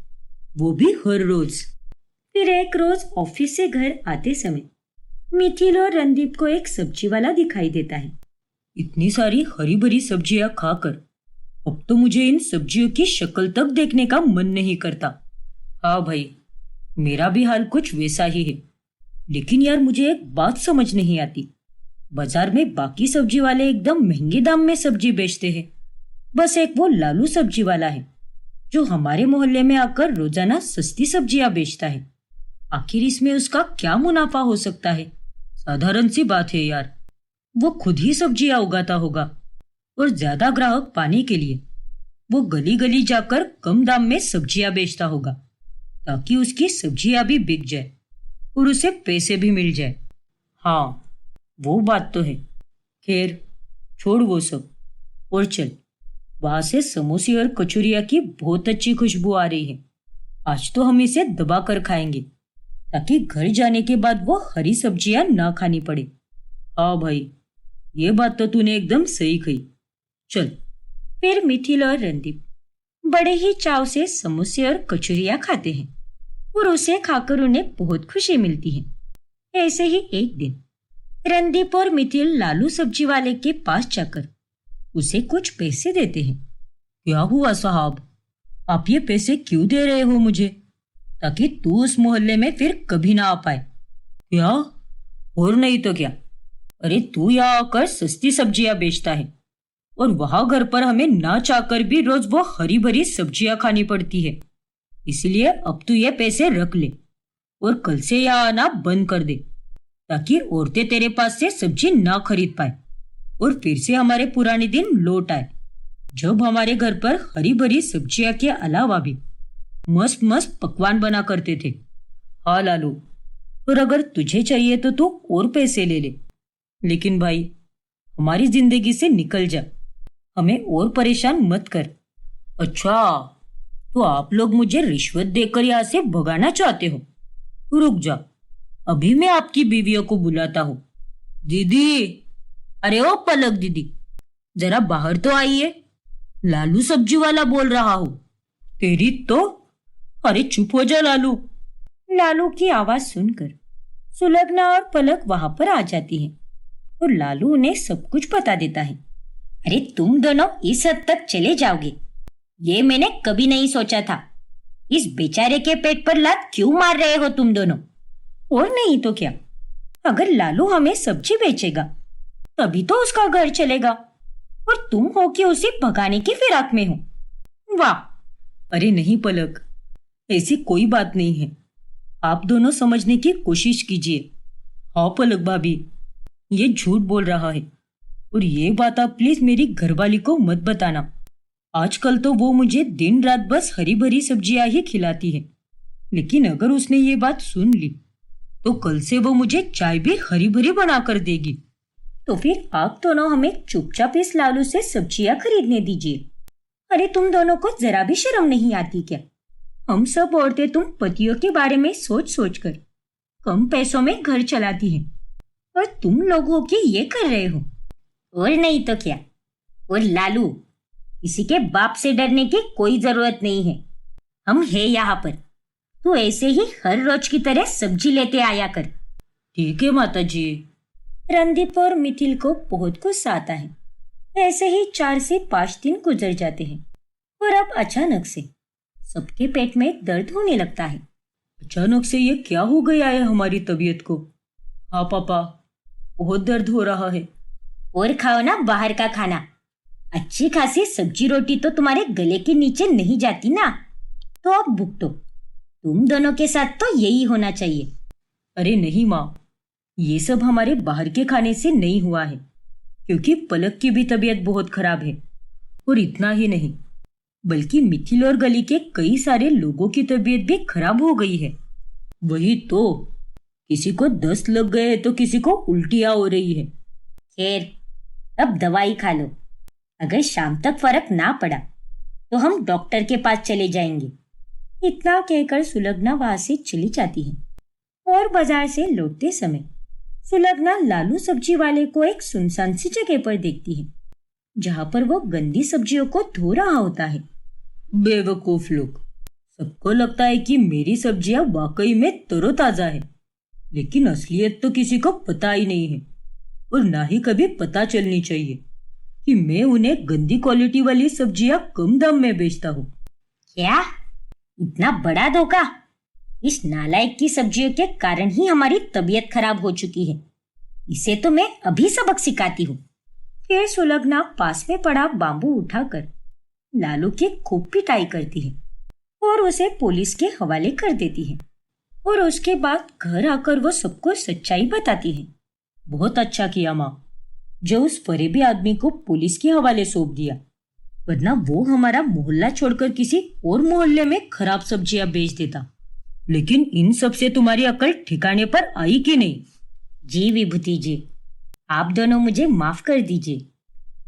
[SPEAKER 2] वो भी हर रोज।
[SPEAKER 1] फिर एक रोज ऑफिस से घर आते समय मिथिल और रणदीप को एक सब्जी वाला दिखाई देता है।
[SPEAKER 2] इतनी सारी हरी भरी सब्जियां खाकर अब तो मुझे इन सब्जियों की शक्ल तक देखने का मन नहीं करता। हाँ भाई, मेरा भी हाल कुछ वैसा ही है। लेकिन यार, मुझे एक बात समझ नहीं आती। बाजार में बाकी सब्जी वाले एकदम महंगे दाम में सब्जी बेचते हैं, बस एक वो लालू सब्जी वाला है जो हमारे मोहल्ले में आकर रोजाना सस्ती सब्जियां बेचता है। आखिर इसमें उसका क्या मुनाफा हो सकता है? साधारण सी बात है यार, वो खुद ही सब्जियां उगाता होगा और ज्यादा ग्राहक पाने के लिए वो गली गली जाकर कम दाम में सब्जियां बेचता होगा, ताकि उसकी सब्जियां भी बिक जाए और उसे पैसे भी मिल जाए। हाँ, वो बात तो है। खैर, छोड़ वो सब और चल, वहां से समोसे और कचौरिया की बहुत अच्छी खुशबू आ रही है। आज तो हम इसे दबा कर खाएंगे, ताकि घर जाने के बाद वो हरी सब्जियां ना खानी पड़े। हाँ भाई, ये बात तो तूने एकदम सही कही। चल।
[SPEAKER 1] फिर मिथिल और रणदीप बड़े ही चाव से समोसे और कचौरिया खाते हैं और उसे खाकर उन्हें बहुत खुशी मिलती है। ऐसे ही एक दिन रणदीप और मिथिल लालू सब्जी वाले के पास जाकर उसे कुछ पैसे देते हैं।
[SPEAKER 2] क्या हुआ साहब, आप ये पैसे क्यों दे रहे हो मुझे? ताकि तू उस मोहल्ले में फिर कभी ना आ पाए। क्या? और नहीं तो क्या। अरे, तू यहाँ आकर सस्ती सब्जियां बेचता है और वहां घर पर हमें ना चाहकर भी रोज वो हरी भरी सब्जियां खानी पड़ती है। इसलिए अब तू ये पैसे रख ले और कल से यहाँ आना बंद कर दे, ताकि औरतें तेरे पास से सब्जी ना खरीद पाए और फिर से हमारे पुराने दिन लौट आए, जब हमारे घर पर हरी भरी सब्जियां के अलावा भी मस्त मस्त पकवान बना करते थे। हाँ लालू, और अगर तुझे चाहिए तो तू और पैसे ले ले, लेकिन भाई हमारी जिंदगी से निकल जा, हमें और परेशान मत कर। अच्छा, तो आप लोग मुझे रिश्वत देकर यहाँ से भगाना चाहते हो? रुक जा, अभी मैं आपकी बीवियों को बुलाता हूँ। दीदी, अरे ओ पलक दीदी, जरा बाहर तो आइए। लालू सब्जी वाला बोल रहा हूँ। तेरी तो। अरे चुप हो जा लालू।
[SPEAKER 1] लालू की आवाज सुनकर सुलग्ना और पलक वहां पर आ जाती है और लालू उन्हें सब कुछ बता देता है। अरे तुम दोनों इस हद तक चले जाओगे, ये मैंने कभी नहीं सोचा था। इस बेचारे के पेट पर लात क्यों मार रहे हो तुम दोनों? और नहीं तो क्या, अगर लालू हमें सब्जी बेचेगा तभी तो उसका घर चलेगा, और तुम हो कि उसे भगाने की फिराक में हो। वाह!
[SPEAKER 2] अरे नहीं पलक, ऐसी कोई बात नहीं है। आप दोनों समझने की कोशिश कीजिए। हाँ पलक भाभी, ये झूठ बोल रहा है, और ये बात आप प्लीज मेरी घरवाली को मत बताना। आजकल तो वो मुझे दिन रात बस हरी भरी सब्जियां ही खिलाती है, लेकिन अगर उसने ये बात सुन ली तो कल से वो मुझे चाय भी हरी भरी बना कर देगी।
[SPEAKER 1] तो फिर आप दोनों हमें चुपचाप इस लालू से सब्जियां खरीदने दीजिए। अरे तुम दोनों को जरा भी शर्म नहीं आती क्या? हम सब औरतें तुम पतियों के बारे में सोच सोच कर कम पैसों में घर चलाती हैं, और तुम लोग हो कि ये कर रहे हो। और नहीं तो क्या। और लालू, किसी के बाप से डरने की कोई जरूरत नहीं है। हम हैं यहाँ पर, तू ऐसे ही हर रोज की तरह सब्जी लेते आया कर।
[SPEAKER 2] ठीक है माता जी।
[SPEAKER 1] रणदीप और मिथिल को बहुत गुस्सा आता है। ऐसे ही 4 से 5 दिन गुजर जाते हैं और अब अचानक से सबके पेट में दर्द होने लगता है।
[SPEAKER 2] अचानक से ये क्या हो गया है हमारी तबीयत को? हाँ पापा, बहुत दर्द हो रहा है।
[SPEAKER 1] और खाओ ना बाहर का खाना। अच्छी खासी सब्जी रोटी तो तुम्हारे गले के नीचे नहीं जाती ना, तो अब भुगतो। तुम दोनों के साथ तो यही होना चाहिए।
[SPEAKER 2] अरे नहीं माँ, ये सब हमारे बाहर के खाने से नहीं हुआ है, क्योंकि पलक की भी तबीयत बहुत खराब है। और इतना ही नहीं, बल्कि मिथिल और गली के कई सारे लोगों की तबीयत भी खराब हो गई है। वही तो, किसी को दस्त लग गए तो किसी को उल्टियां हो रही है।
[SPEAKER 1] खैर, अब दवाई खा लो। अगर शाम तक फर्क ना पड़ा तो हम डॉक्टर के पास चले जाएंगे। इतना कहकर सुलग्ना वहां से चली जाती है और बाजार से लौटते समय सुलग्ना लालू सब्जी वाले को एक सुनसान सी जगह पर देखती है, जहां पर वो गंदी सब्जियों को धो रहा होता है।
[SPEAKER 2] बेवकूफ लोग, सबको लगता है कि मेरी सब्जियां वाकई में तरोताजा है, लेकिन असलियत तो किसी को पता ही नहीं है, और ना ही कभी पता चलनी चाहिए कि मैं उन्हें गंदी क्वालिटी वाली सब्जियां कम दाम में बेचता हूँ।
[SPEAKER 1] क्या? इतना बड़ा धोखा? इस नालायक की सब्जियों के कारण ही हमारी तबीयत खराब हो चुकी है। इसे तो मैं अभी सबक सिखाती हूँ। फिर सुलग्ना पास में पड़ा बांबू उठाकर लालू की खूब पिटाई करती है और उसे पुलिस के हवाले कर देती है। और उसके बाद घर आकर वो सबको सच्चाई बताती है।
[SPEAKER 2] बहुत अच्छा किया माँ, जो उस फरेबी आदमी को पुलिस के हवाले सौंप दिया, वरना वो हमारा मोहल्ला छोड़कर किसी और मोहल्ले में खराब सब्जियां बेच देता। लेकिन इन सब से तुम्हारी अकल ठिकाने पर आई कि नहीं?
[SPEAKER 1] जी विभूति जी, आप दोनों मुझे माफ कर दीजिए।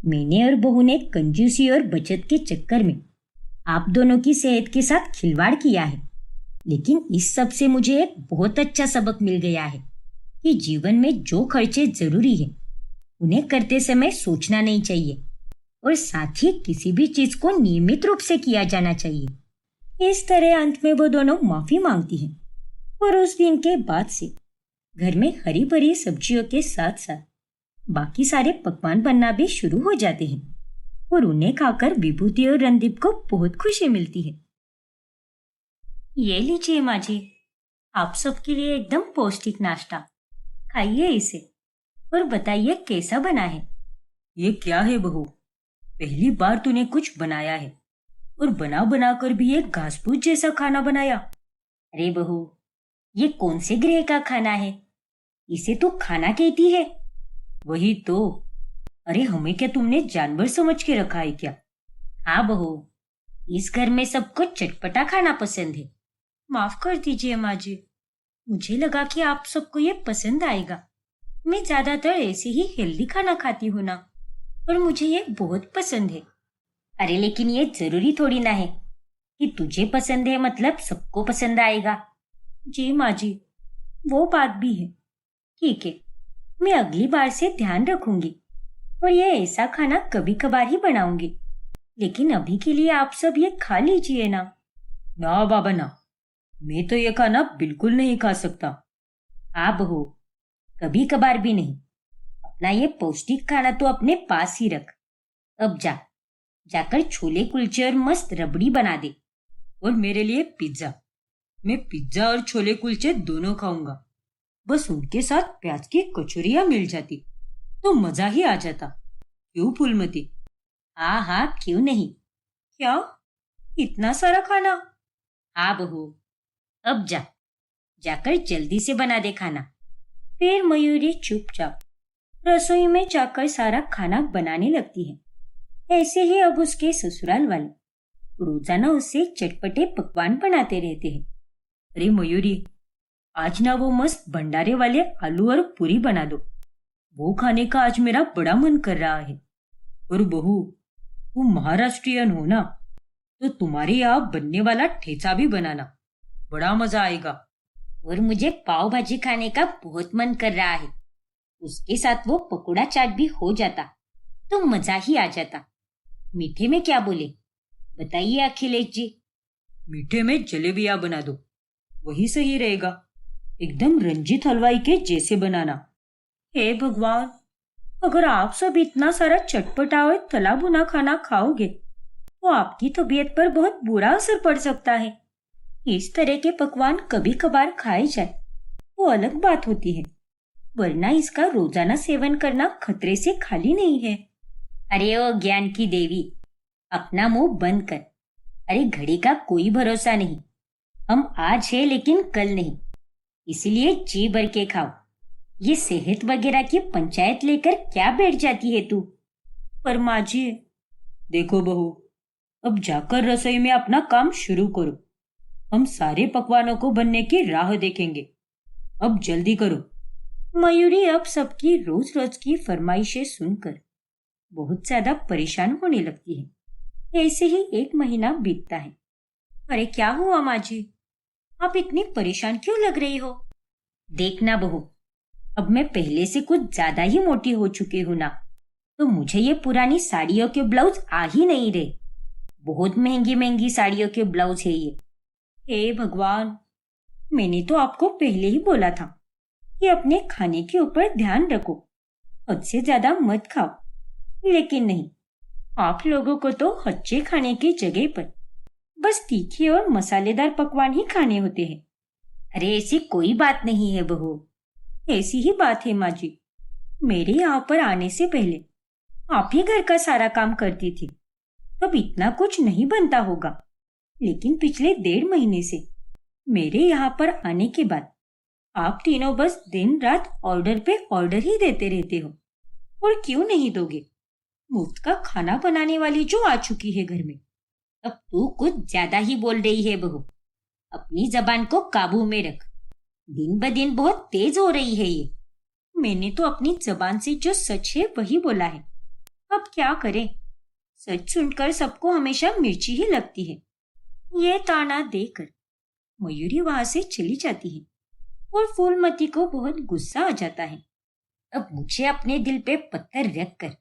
[SPEAKER 1] मैंने और बहू ने कंजूसी और बचत के चक्कर में आप दोनों की सेहत के साथ खिलवाड़ किया है। लेकिन इस सब से मुझे एक बहुत अच्छा सबक मिल गया है कि जीवन में जो खर्चे जरूरी है उन्हें करते समय सोचना नहीं चाहिए, और साथ ही किसी भी चीज को नियमित रूप से किया जाना चाहिए। इस तरह अंत में वो दोनों माफी मांगती हैं और उस दिन के बाद से घर में हरी भरी सब्जियों के साथ साथ बाकी सारे पकवान बनना भी शुरू हो जाते हैं, और उन्हें खाकर विभूति और रणदीप को बहुत खुशी मिलती है। ये लीजिए माँ जी, आप सबके लिए एकदम पौष्टिक नाश्ता। खाइए इसे और बताइए कैसा बना है।
[SPEAKER 2] ये क्या है बहू, पहली बार तूने कुछ बनाया है, और बना बना कर भी एक घासपूस जैसा खाना बनाया।
[SPEAKER 1] अरे बहू, ये कौन से ग्रह का खाना है? इसे तो खाना कहती है।
[SPEAKER 2] वही तो। अरे हमें क्या तुमने जानवर समझ के रखा है क्या?
[SPEAKER 1] हाँ बहू, इस घर में सबको चटपटा खाना पसंद है। माफ कर दीजिए माँ जी, मुझे लगा कि आप सबको ये पसंद आएगा। मैं ज्यादातर ऐसे ही हेल्दी खाना खाती हूँ ना, और मुझे ये बहुत पसंद है। अरे लेकिन ये जरूरी थोड़ी ना है कि तुझे पसंद है मतलब सबको पसंद आएगा। जी माँ जी, वो बात भी है। ठीक है, मैं अगली बार से ध्यान रखूंगी और ये ऐसा खाना कभी कभार ही बनाऊंगी। लेकिन अभी के लिए आप सब ये खा लीजिए ना।
[SPEAKER 2] ना बाबा ना, मैं तो ये खाना बिल्कुल नहीं खा सकता।
[SPEAKER 1] हाँ बहू, कभी कभार भी नहीं। अपना ये पौष्टिक खाना तो अपने पास ही रख। अब जाकर छोले कुलचे और मस्त रबड़ी बना दे।
[SPEAKER 2] और मेरे लिए पिज्जा। मैं पिज्जा और छोले कुलचे दोनों खाऊंगा। बस उनके साथ प्याज की कचौरियां मिल जाती तो मजा ही आ जाता। क्यों फूलमती?
[SPEAKER 1] हाँ हाँ, क्यों नहीं।
[SPEAKER 2] क्या इतना सारा खाना?
[SPEAKER 1] हाँ बहू, अब जाकर जल्दी से बना दे खाना। फिर मयूरी चुपचाप रसोई में जाकर सारा खाना बनाने लगती है। ऐसे ही अब उसके ससुराल वाले रोजाना उससे चटपटे पकवान बनाते रहते हैं।
[SPEAKER 2] अरे मयूरी, आज ना वो मस्त भंडारे वाले आलू और पूरी बना दो। वो खाने का आज मेरा बड़ा मन कर रहा है। और बहू, तुम महाराष्ट्रियन हो ना, तो तुम्हारे यहाँ बनने वाला ठेचा भी बनाना, बड़ा मजा आएगा।
[SPEAKER 1] और मुझे पाव भाजी खाने का बहुत मन कर रहा है। उसके साथ वो पकोड़ा चाट भी हो जाता तो मजा ही आ जाता। मीठे में क्या बोले, बताइए अखिलेश जी।
[SPEAKER 2] मीठे में जलेबियां बना दो, वही सही रहेगा। एकदम रंजीत हलवाई के जैसे बनाना।
[SPEAKER 1] हे भगवान, अगर आप सब इतना सारा चटपटा और तला भुना खाना खाओगे तो आपकी तबीयत पर बहुत बुरा असर पड़ सकता है। इस तरह के पकवान कभी कभार खाए जाए वो अलग बात होती है, वरना इसका रोजाना सेवन करना खतरे से खाली नहीं है। अरे ओ ज्ञान की देवी, अपना मुंह बंद कर। अरे घड़ी का कोई भरोसा नहीं। हम आज है लेकिन कल नहीं, इसलिए जी भर के खाओ। ये सेहत वगैरह की पंचायत लेकर क्या बैठ जाती है तू? पर माँ जी।
[SPEAKER 2] देखो बहू, अब जाकर रसोई में अपना काम शुरू करो। हम सारे पकवानों को बनने की राह देखेंगे। अब जल्दी करो।
[SPEAKER 1] मयूरी अब सबकी रोज रोज की फरमाइशें सुनकर बहुत ज्यादा परेशान होने लगती है। ऐसे ही 1 महीना बीतता है। अरे क्या हुआ माँ जी, आप इतनी परेशान क्यों लग रही हो? देखना बहू, अब मैं पहले से कुछ ज्यादा ही मोटी हो चुकी हूं ना, तो मुझे ये पुरानी साड़ियों के ब्लाउज आ ही नहीं रहे। बहुत महंगी महंगी साड़ियों के ब्लाउज है ये। हे भगवान, मैंने तो आपको पहले ही बोला था कि अपने खाने के ऊपर ध्यान रखो, हद से ज्यादा मत खाओ। लेकिन नहीं, आप लोगों को तो अच्छे खाने की जगह पर बस तीखे और मसालेदार पकवान ही खाने होते हैं। अरे ऐसी कोई बात नहीं है बहू, ऐसी ही बात है माँ जी। मेरे यहाँ पर आने से पहले आप ही घर का सारा काम करती थी, तब इतना कुछ नहीं बनता होगा। लेकिन पिछले 1.5 महीने से मेरे यहाँ पर आने के बाद आप तीनों बस दिन रात ऑर्डर पे ऑर्डर ही देते रहते हो। और क्यों नहीं दोगे? मुफ्त का खाना बनाने वाली जो आ चुकी है घर में। अब तू कुछ ज्यादा ही बोल रही है बहू, अपनी जबान को काबू में रख। दिन ब दिन बहुत तेज हो रही है ये। मैंने तो अपनी जबान से जो सच है वही बोला है। अब क्या करें, सच सुनकर सबको हमेशा मिर्ची ही लगती है। ये ताना देकर मयूरी वहां से चली जाती है और फूलमती को बहुत गुस्सा आ जाता है। अब मुझे अपने दिल पे पत्थर रखकर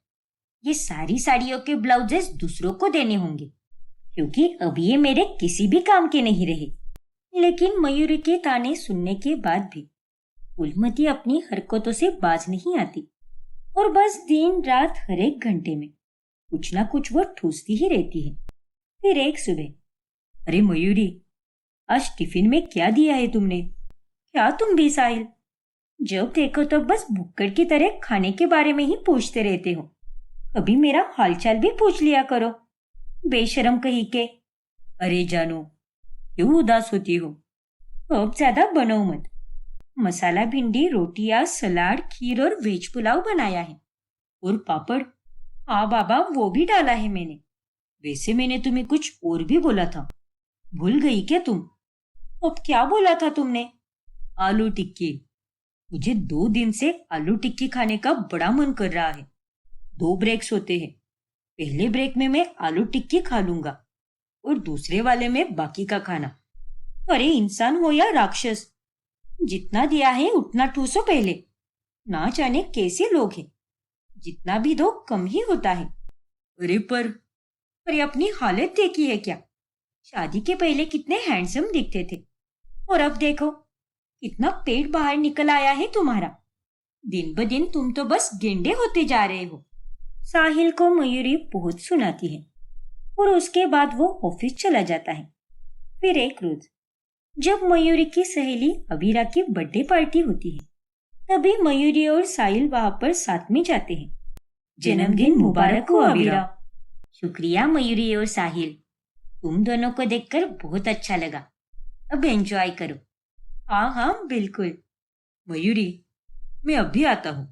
[SPEAKER 1] ये सारी साड़ियों के ब्लाउजेस दूसरों को देने होंगे, क्योंकि अब ये मेरे किसी भी काम के नहीं रहे। लेकिन मयूरी के ताने सुनने के बाद भी फूलमती अपनी हरकतों से बाज नहीं आती और बस दिन रात हर एक घंटे में कुछ ना कुछ वो ठूसती ही रहती है। फिर एक सुबह, अरे मयूरी, आज टिफिन में क्या दिया है तुमने? क्या तुम भी साहिल, जब देखो तो बस भुक्कड़ की तरह खाने के बारे में ही पूछते रहते हो। कभी मेरा हालचाल भी पूछ लिया करो, बेशरम कहीं के। अरे जानो, क्यों उदास होती हो? अब ज्यादा बनो मत। मसाला भिंडी, रोटियां, सलाद, खीर और वेज पुलाव बनाया है। और पापड़, हाँ बाबा, वो भी डाला है मैंने। वैसे मैंने तुम्हें कुछ और भी बोला था, भूल गई क्या तुम? अब क्या बोला था तुमने? आलू टिक्की। मुझे 2 दिन से आलू टिक्की खाने का बड़ा मन कर रहा है। 2 ब्रेक्स होते हैं। पहले ब्रेक में मैं आलू टिक्की खा लूंगा और दूसरे वाले में बाकी का खाना। अरे इंसान हो या राक्षस, जितना दिया है उतना ठूसो पहले। ना जाने कैसे लोग हैं, जितना भी दो कम ही होता है। अरे अपनी हालत देखी है क्या? शादी के पहले कितने हैंडसम दिखते थे और अब देखो कितना पेट बाहर निकल आया है तुम्हारा। दिन ब दिन तुम तो बस गेंडे होते जा रहे हो। साहिल को मयूरी बहुत सुनाती है और उसके बाद वो ऑफिस चला जाता है। फिर एक रोज जब मयूरी की सहेली अबीरा की बर्थडे पार्टी होती है, तभी मयूरी और साहिल वहां पर साथ में जाते हैं। जन्मदिन मुबारक हो अबीरा। शुक्रिया मयूरी और साहिल, तुम दोनों को देखकर बहुत अच्छा लगा। अब एंजॉय करो। हाँ हाँ बिल्कुल। मयूरी, मैं अभी आता हूँ।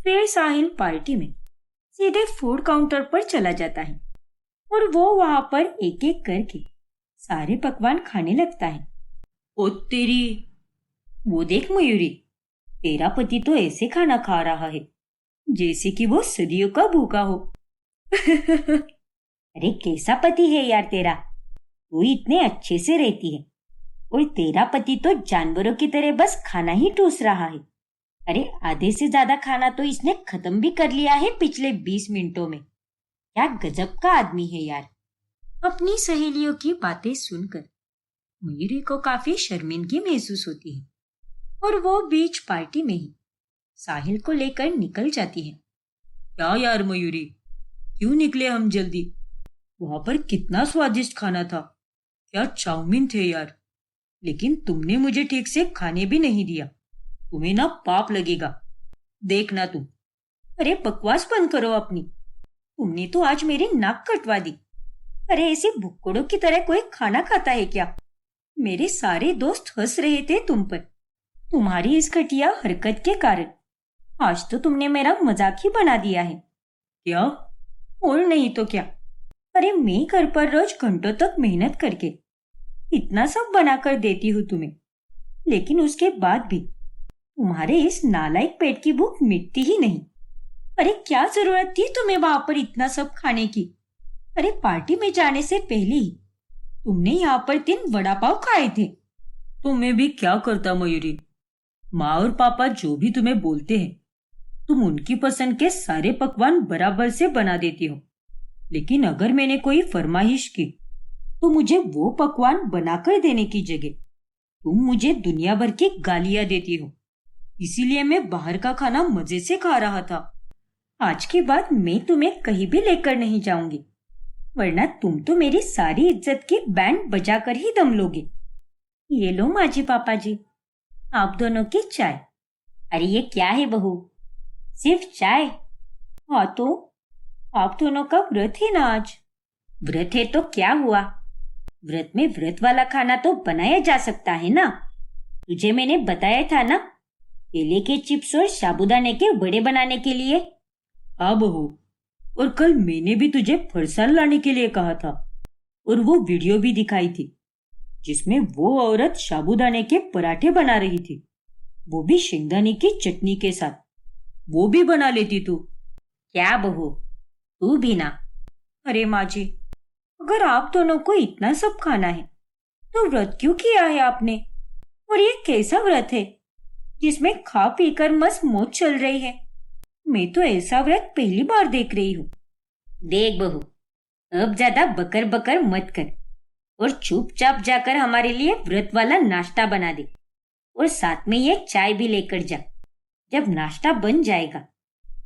[SPEAKER 1] फिर साहिल पार्टी में सीधे फूड काउंटर पर चला जाता है और वो वहां पर एक एक करके सारे पकवान खाने लगता है। ओ तेरी, वो देख मयूरी, तेरा पति तो ऐसे खाना खा रहा है जैसे कि वो सदियों का भूखा हो। अरे कैसा पति है यार तेरा, तू इतने अच्छे से रहती है और तेरा पति तो जानवरों की तरह बस खाना ही ठूस रहा है। अरे आधे से ज्यादा खाना तो इसने खत्म भी कर लिया है पिछले 20 मिनटों में। क्या गजब का आदमी है यार। अपनी सहेलियों की बातें सुनकर मयूरी को काफी शर्मिंदगी महसूस होती है और वो बीच पार्टी में ही साहिल को लेकर निकल जाती है। क्या यार मयूरी, क्यों निकले हम जल्दी? वहां पर कितना स्वादिष्ट खाना था, क्या चाउमीन थे यार। लेकिन तुमने मुझे ठीक से खाने भी नहीं दिया, तुम्हें ना पाप लगेगा, देखना तुम। अरे बकवास बंद करो अपनी, तुमने तो आज मेरी नाक कटवा दी। अरे ऐसे भुक्कड़ों की तरह कोई खाना खाता है क्या? मेरे सारे दोस्त हंस रहे थे तुम पर, तुम्हारी इस घटिया हरकत के कारण। आज तो तुमने मेरा मजाक ही बना दिया है। क्या? और नहीं तो क्या। अरे मैं घर पर रोज घंटों तक मेहनत करके इतना सब बनाकर देती हूँ तुम्हें, लेकिन उसके बाद भी तुम्हारे इस नालायक पेट की भूख मिटती ही नहीं। अरे क्या जरूरत थी तुम्हें वहां पर इतना सब खाने की? अरे पार्टी में जाने से पहले ही तुमने यहाँ पर 3 वड़ा पाव खाए थे। तो मैं भी क्या करता मयूरी,
[SPEAKER 2] माँ और पापा जो भी तुम्हें बोलते हैं, तुम उनकी पसंद के सारे पकवान बराबर से बना देती हो। लेकिन अगर मैंने कोई फरमाइश की तो मुझे वो पकवान बनाकर देने की जगह तुम मुझे दुनिया भर की गालियां देती हो। इसीलिए मैं बाहर का खाना मजे से खा रहा था। आज के बाद मैं तुम्हें कहीं भी लेकर नहीं जाऊंगी, वरना तुम तो मेरी सारी इज्जत की बैंड बजाकर ही दम लोगे। ये लो माँ जी, पापा जी, आप दोनों की चाय। अरे ये क्या है बहू, सिर्फ चाय? हाँ तो आप दोनों का व्रत है ना आज। व्रत है तो क्या हुआ, व्रत में व्रत वाला खाना तो बनाया जा सकता है ना। तुझे मैंने बताया था ना, केले के चिप्स और साबूदाने के बड़े बनाने के लिए। हाँ बहू, और कल मैंने भी तुझे फरसाण लाने के लिए कहा था, और वो वीडियो भी दिखाई थी जिसमें वो औरत साबूदाने के पराठे बना रही थी, वो भी शेंगदाने की चटनी के साथ। वो भी बना लेती तू। क्या बहू, तू भी ना। अरे माँ जी, अगर आप दोनों को इतना सब खाना है तो व्रत क्यों किया है आपने? और ये कैसा व्रत है जिसमें खा पीकर मस्त मौज चल रही है? मैं तो ऐसा व्रत पहली बार देख रही हूँ। देख बहू, अब ज्यादा बकर बकर मत कर और चुपचाप जाकर हमारे लिए व्रत वाला नाश्ता बना दे, और साथ में ये चाय भी लेकर जा। जब नाश्ता बन जाएगा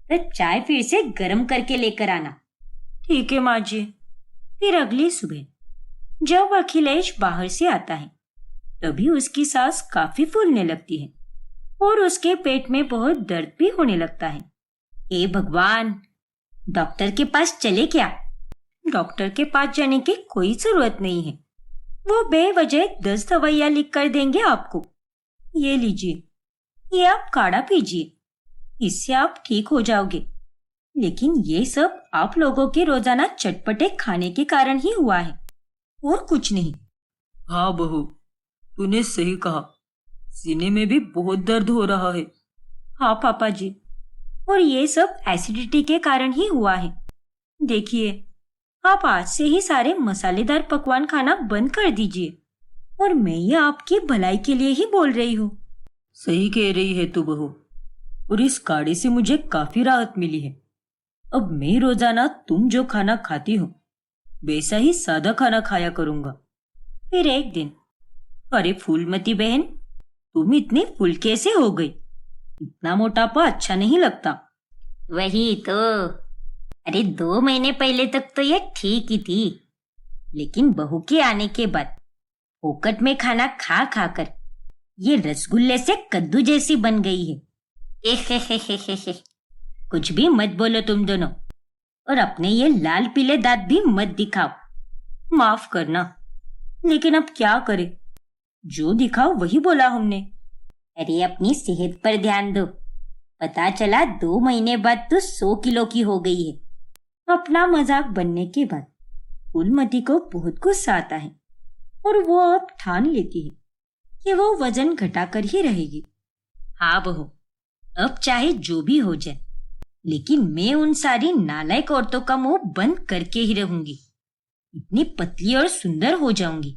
[SPEAKER 2] तो चाय फिर से गर्म करके लेकर आना। ठीक है माँ जी। फिर अगली सुबह जब अखिलेश बाहर से आता है तभी उसकी सांस काफी फूलने लगती है और उसके पेट में बहुत दर्द भी होने लगता है। हे भगवान, डॉक्टर के पास चले क्या? डॉक्टर के पास जाने की कोई जरूरत नहीं है, वो बेवजह 10 दवाइयां लिख कर देंगे आपको। ये लीजिए, ये आप काढ़ा पीजिए, इससे आप ठीक हो जाओगे। लेकिन ये सब आप लोगों के रोजाना चटपटे खाने के कारण ही हुआ है, और कुछ नहीं। हाँ बहू, तूने सही कहा, सीने में भी बहुत दर्द हो रहा है। हाँ पापा जी, और ये सब एसिडिटी के कारण ही हुआ है। देखिए, आप आज से ही सारे मसालेदार पकवान खाना बंद कर दीजिए, और मैं ये आपकी भलाई के लिए ही बोल रही हूँ। सही कह रही है तू बहू, और इस काढ़े से मुझे काफी राहत मिली है। अब मैं रोजाना तुम जो खाना खाती हो वैसा ही सादा खाना खाया करूंगा। फिर एक दिन, अरे फूलमती बहन, तुम इतनी फुल कैसे हो गई? इतना मोटापा अच्छा नहीं लगता। वही तो, अरे 2 महीने पहले तक तो ये ठीक ही थी, लेकिन बहू के आने के बाद फोकट में खाना खा खा कर ये रसगुल्ले से कद्दू जैसी बन गई है। कुछ भी मत बोलो तुम दोनों, और अपने ये लाल पीले दांत भी मत दिखाओ। माफ करना, लेकिन अब क्या करे, जो दिखाओ वही बोला हमने। अरे अपनी सेहत पर ध्यान दो, पता चला 2 महीने बाद तो 100 किलो की हो गई है। अपना मजाक बनने के बाद फूलमती को बहुत गुस्सा आता है और वो अब ठान लेती है कि वो वजन घटाकर ही रहेगी। हाँ बहू, अब चाहे जो भी हो जाए, लेकिन मैं उन सारी नालायक औरतों का मुंह बंद करके ही रहूंगी। इतनी पतली और सुंदर हो जाऊंगी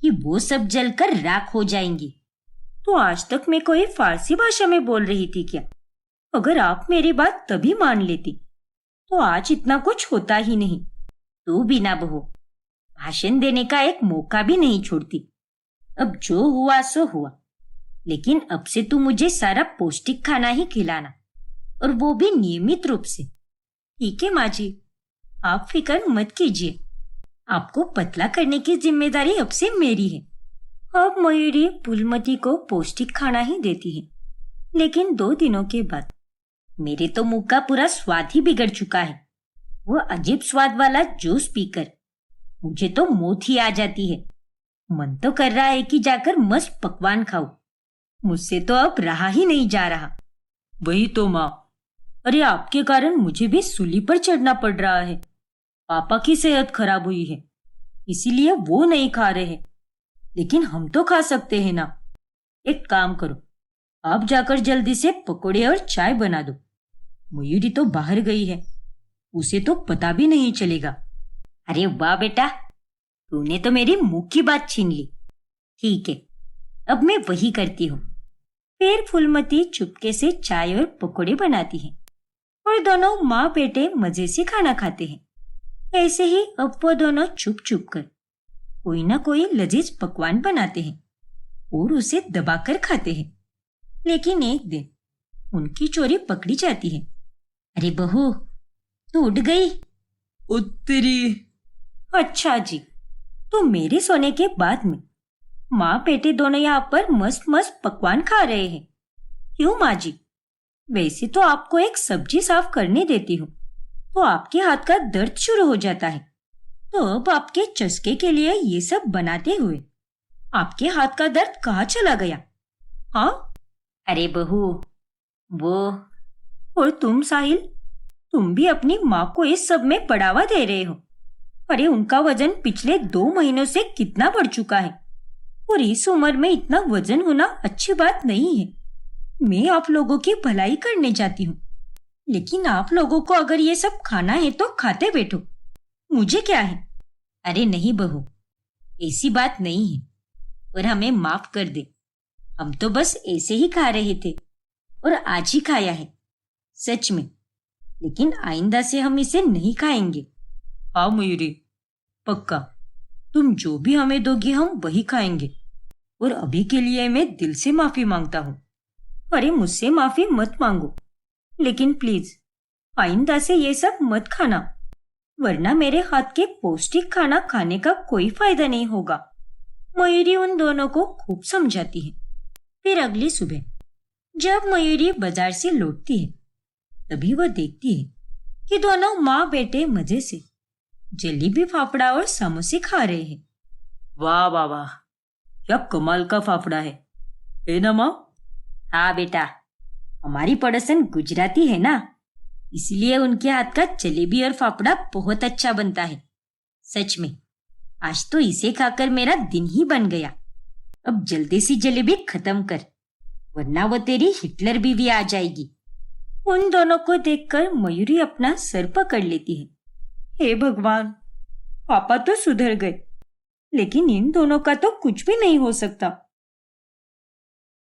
[SPEAKER 2] कि वो सब जलकर राख हो जाएंगी। तो आज तक मैं कोई फारसी भाषा में बोल रही थी क्या? अगर आप मेरी बात तभी मान लेती तो आज इतना कुछ होता ही नहीं। तू बिना बहू भाषण देने का एक मौका भी नहीं छोड़ती। अब जो हुआ सो हुआ, लेकिन अब से तू मुझे सारा पौष्टिक खाना ही खिलाना, और वो भी नियमित रूप से। ठीक है माँ जी, आप फिक्र मत कीजिए, आपको पतला करने की जिम्मेदारी अब से मेरी है। अब मयूरी फूलमती को पौष्टिक खाना ही देती है, लेकिन 2 दिनों के बाद मेरे तो मुंह का पूरा स्वाद ही बिगड़ चुका है। वो अजीब स्वाद वाला जूस पीकर मुझे तो मौत ही आ जाती है। मन तो कर रहा है कि जाकर मस्त पकवान खाऊं, मुझसे तो अब रहा ही नहीं जा रहा। वही तो माँ, अरे आपके कारण मुझे भी सूली पर चढ़ना पड़ रहा है। पापा की सेहत खराब हुई है, इसीलिए वो नहीं खा रहे हैं, लेकिन हम तो खा सकते हैं ना। एक काम करो, आप जाकर जल्दी से पकोड़े और चाय बना दो। मयूरी तो बाहर गई है, उसे तो पता भी नहीं चलेगा। अरे वाह बेटा, तूने तो मेरी मुंह की बात छीन ली। ठीक है, अब मैं वही करती हूँ।
[SPEAKER 1] फिर फूलमती चुपके से चाय और पकोड़े बनाती है और दोनों माँ बेटे मजे से खाना खाते हैं। ऐसे ही अब वो दोनों चुप चुप कर कोई ना कोई लजीज पकवान बनाते हैं और उसे दबाकर खाते हैं। लेकिन एक दिन उनकी चोरी पकड़ी जाती है। अरे बहू, तू उठ गई?
[SPEAKER 2] उत्तरी।
[SPEAKER 1] अच्छा जी, तो मेरे सोने के बाद में माँ बेटे दोनों यहाँ पर मस्त मस्त पकवान खा रहे हैं। क्यों माँ जी? वैसे तो आपको एक सब्जी साफ करने देती हूँ तो आपके हाथ का दर्द शुरू हो जाता है, तो अब आपके चस्के के लिए ये सब बनाते हुए आपके हाथ का दर्द कहाँ चला गया? हाँ? अरे बहू, वो और तुम साहिल, तुम भी अपनी माँ को इस सब में बढ़ावा दे रहे हो। अरे उनका वजन पिछले 2 महीनों से कितना बढ़ चुका है और इस उम्र में इतना वजन होना अच्छी बात नहीं है। मैं आप लोगों की भलाई करने जाती हूँ, लेकिन आप लोगों को अगर ये सब खाना है तो खाते बैठो, मुझे क्या है। अरे नहीं बहू, ऐसी बात नहीं है और हमें माफ कर दे। हम तो बस ऐसे ही खा रहे थे और आज ही खाया है, सच में। लेकिन आइंदा से हम इसे नहीं खाएंगे।
[SPEAKER 2] हाँ मयूरी, पक्का। तुम जो भी हमें दोगी हम वही खाएंगे और अभी के लिए मैं दिल से माफी मांगता हूँ।
[SPEAKER 1] अरे मुझसे माफी मत मांगो, लेकिन प्लीज आइंदा से ये सब मत खाना, वरना मेरे हाथ के पौष्टिक खाना खाने का कोई फायदा नहीं होगा। मयूरी उन दोनों को खूब समझाती है। फिर अगली सुबह जब मयूरी बाजार से लौटती है तभी वह देखती है कि दोनों माँ बेटे मजे से जलेबी, फाफड़ा और समोसे खा रहे हैं।
[SPEAKER 2] वाह वाह वाह, क्या कमाल का फाफड़ा है ना माँ?
[SPEAKER 1] हाँ बेटा, हमारी पड़ोसन गुजराती है ना, इसलिए उनके हाथ का जलेबी और फाफड़ा बहुत अच्छा बनता है। सच में आज तो इसे खाकर मेरा दिन ही बन गया। अब जल्दी सी जलेबी खत्म कर, वरना वो तेरी हिटलर बीवी आ जाएगी। उन दोनों को देखकर मयूरी अपना सर पकड़ लेती है। हे भगवान, पापा तो सुधर गए, लेकिन इन दोनों का तो कुछ भी नहीं हो सकता।